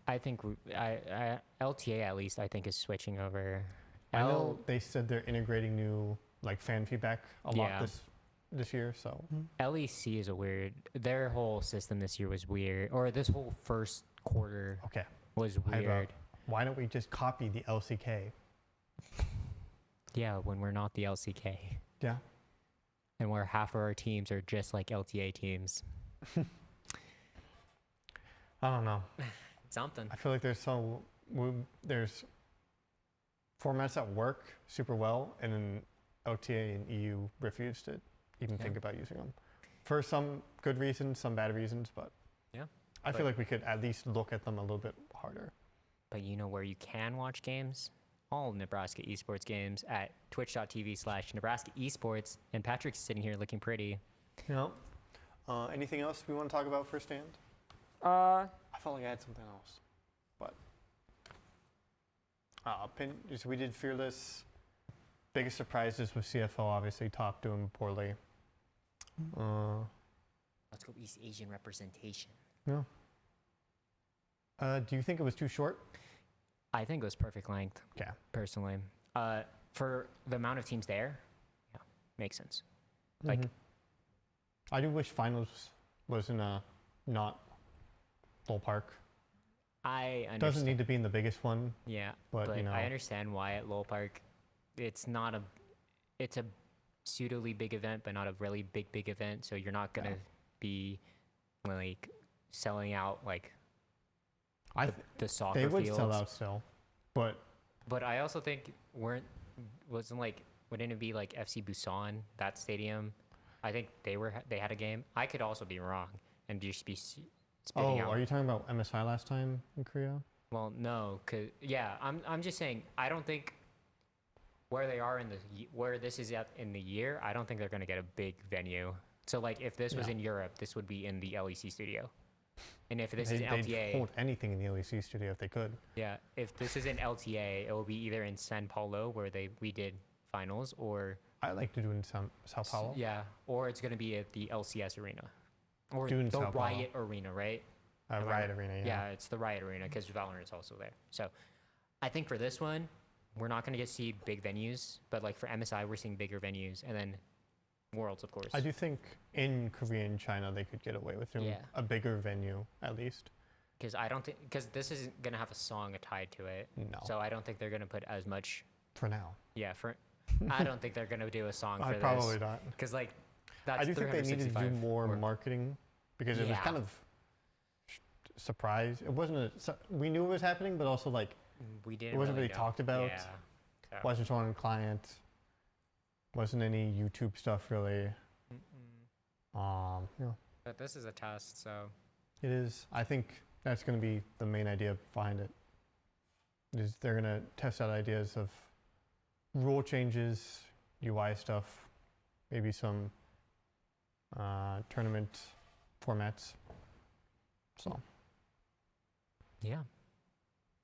I think LTA at least I think is switching over. I know they said they're integrating new like fan feedback a lot Yeah. this year, so LEC is a weird. Their whole system this year was weird, or this whole first quarter okay. was I have a- weird. Why don't we just copy the LCK? Yeah, when we're not the LCK, Yeah. and where half of our teams are just like LTA teams. I don't know. Something. I feel like there's formats that work super well, and then LTA and EU refuse to even Yeah. think about using them for some good reasons, some bad reasons. But Yeah. I feel But- like we could at least look at them a little bit harder. But you know where you can watch games? All Nebraska esports games at twitch.tv/Nebraska esports. And Patrick's sitting here looking pretty. You know. Anything else we want to talk about for stand? Uh, I felt like I had something else, but so we did Fearless. Biggest surprises with CFO, obviously top doing poorly. Let's go East Asian representation. Yeah. Do you think it was too short? I think it was perfect length, Yeah. personally. For the amount of teams there, yeah, makes sense. Like- Mhm. I do wish finals was in a not full park. I understand. Doesn't need to be in the biggest one, Yeah, but, you know. I understand why at Lowell Park, it's a pseudo-ly big event, but not a really big event. So you're not gonna Yeah. be like selling out like I the, th- the soccer they would fields. sell out still, but But I also think wouldn't it be like FC Busan, that stadium? I think they had a game. I could also be wrong and just be spitting out. are you talking about MSI last time in Korea? Well, no, I'm just saying I don't think where they are where this is at in the year. I don't think they're gonna get a big venue. So like if this was No. in Europe, this would be in the LEC studio, and if this They'd is LTA, hold anything in the LEC studio if they could. yeah, if this is in LTA, it will be either in San Paulo where we did finals, or I like to do it in Sao Paulo. yeah, or it's gonna be at the LCS arena, or Do in the Sao Paulo. Riot Arena, right? Am I Riot right? Arena, Yeah, it's the Riot Arena because Valorant's also there. So I think for this one, we're not going to see big venues, but like for MSI, we're seeing bigger venues, and then Worlds, of course. I do think in Korea and China they could get away with doing Yeah. a bigger venue at least. Because this isn't going to have a song tied to it. No. So I don't think they're going to put as much. For now. Yeah, I don't think they're going to do a song for Probably this. not. Because like that's I do think they needed to do 365 more or- marketing because it was Yeah. kind of surprise. It wasn't we knew it was happening, but also like We didn't. it wasn't really know. talked about. Yeah. So- Wasn't shown on client. Wasn't any YouTube stuff really. Yeah, But this is a test, so it is. I think that's going to be the main idea behind it. Is they're going to test out ideas of rule changes, UI stuff, maybe some tournament formats. So, yeah.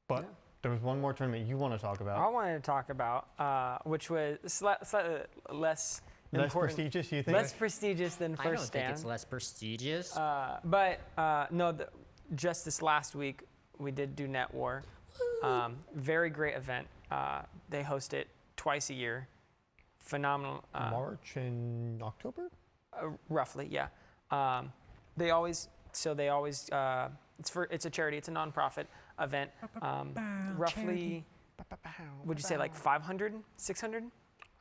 but Yeah. there was one more tournament you want to talk I about. wanted to talk about, which was slightly less Less important, prestigious, you think? less prestigious than I first don't stand. think it's less prestigious. No, just this last week we did do Netwar. Very great event. They host it twice a year. Phenomenal. March and October? Roughly, yeah. They always it's a charity. It's a nonprofit event. Roughly, would you say like 500, 600?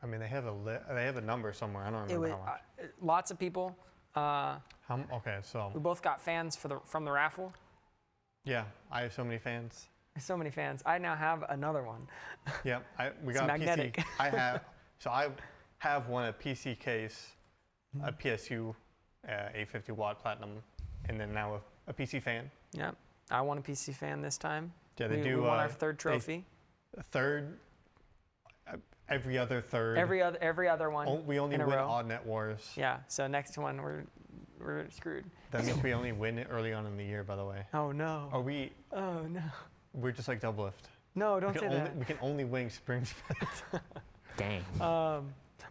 I mean, they have a number somewhere. I don't It remember was how much. lots of people. Okay, so We both got fans from the raffle. yeah, I have so many fans. So many fans. I now have another one. Yeah, we It's got magnetic. PC. I have one a PC case, a PSU 850 watt platinum and then now a PC fan. Yeah, I won a PC fan this time. Yeah, they we do. won our third trophy. Third, every other third. Every other one. We only in a win row. odd net wars. Yeah, so next one we're screwed. That means we only win it early on in the year, by the way. Oh no. Are we? Oh no. We're just like Double Lift. No, don't say that. We can only win spring split. Dang.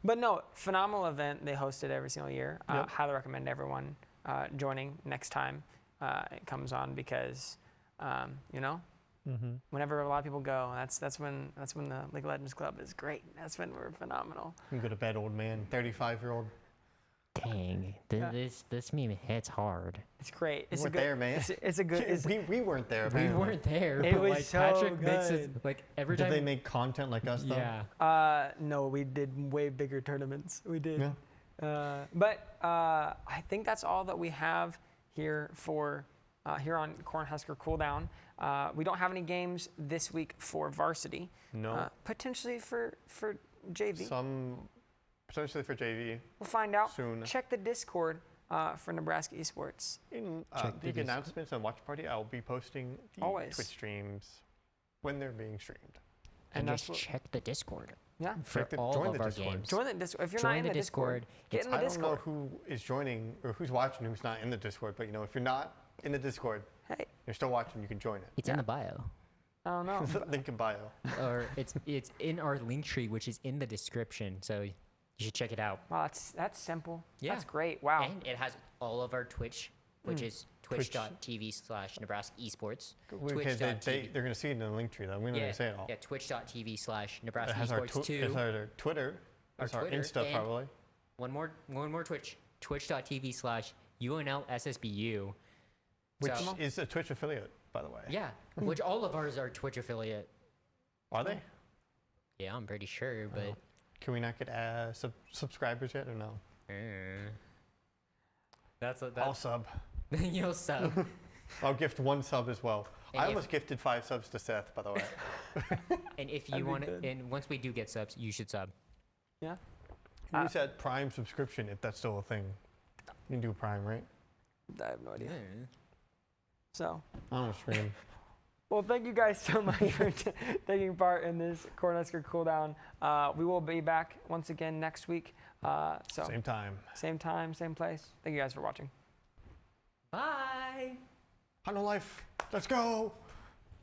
But no, phenomenal event. They host it every single year. Yep. Highly recommend everyone joining next time it comes on because, whenever a lot of people go, that's when the League of Legends Club is great. That's when we're phenomenal. You can go to bed, old man. 35-year-old. Dang. This meme hits hard. It's great. We weren't there, man. It's a good. We weren't there, We man. weren't there, It but was like so Patrick makes it good. like every time. Did they make content like us, though? Yeah. No, we did way bigger tournaments. We did. Yeah. But I think that's all that we have here for here on Cornhusker Cooldown. We don't have any games this week for varsity. No. Potentially for JV. Potentially for JV. We'll find out. Soon. Check the Discord for Nebraska Esports. In Check the big announcements on Watch Party, I'll be posting the Always. Twitch streams when they're being streamed. And that's just what- check the Discord Yeah. for all join of the our Discord. games. Join the Discord. If you're Join not in the the Discord, get in the I don't Discord. know who is joining or who's watching who's not in the Discord, but if you're not in the Discord, Hey, you're still watching, you can join it. It's in the bio, I don't know. Link in bio. or it's in our link tree, which is in the description. So you should check it out. Wow, that's simple. Yeah. That's great. Wow. And it has all of our Twitch, which is twitch.tv/Nebraska Esports. Because they're going to see it in the link tree, though. We're not going to say it all. Yeah, twitch.tv/Nebraska It has our, Esports 2. it has our Twitter. It's our Twitter, Insta, and probably. One more Twitch. Twitch.tv/UNLSSBU. Which So- is a Twitch affiliate, by the way. Yeah, which all of ours are Twitch affiliate. Are they? Yeah, I'm pretty sure, but Can we not get subscribers yet or no? that's I'll sub. you'll sub. I'll gift one sub as well. And I if- almost gifted 5 subs to Seth, by the way. And if That'd you be want to, good. and once we do get subs, you should sub. Yeah. You said Prime subscription, if that's still a thing. You can do Prime, right? I have no idea. So, I don't stream. well, thank you guys so much for taking part in this Cornhusker Cooldown. We will be back once again next week. So Same time. same time, same place. Thank you guys for watching. Bye. Hunt No Life. Let's go.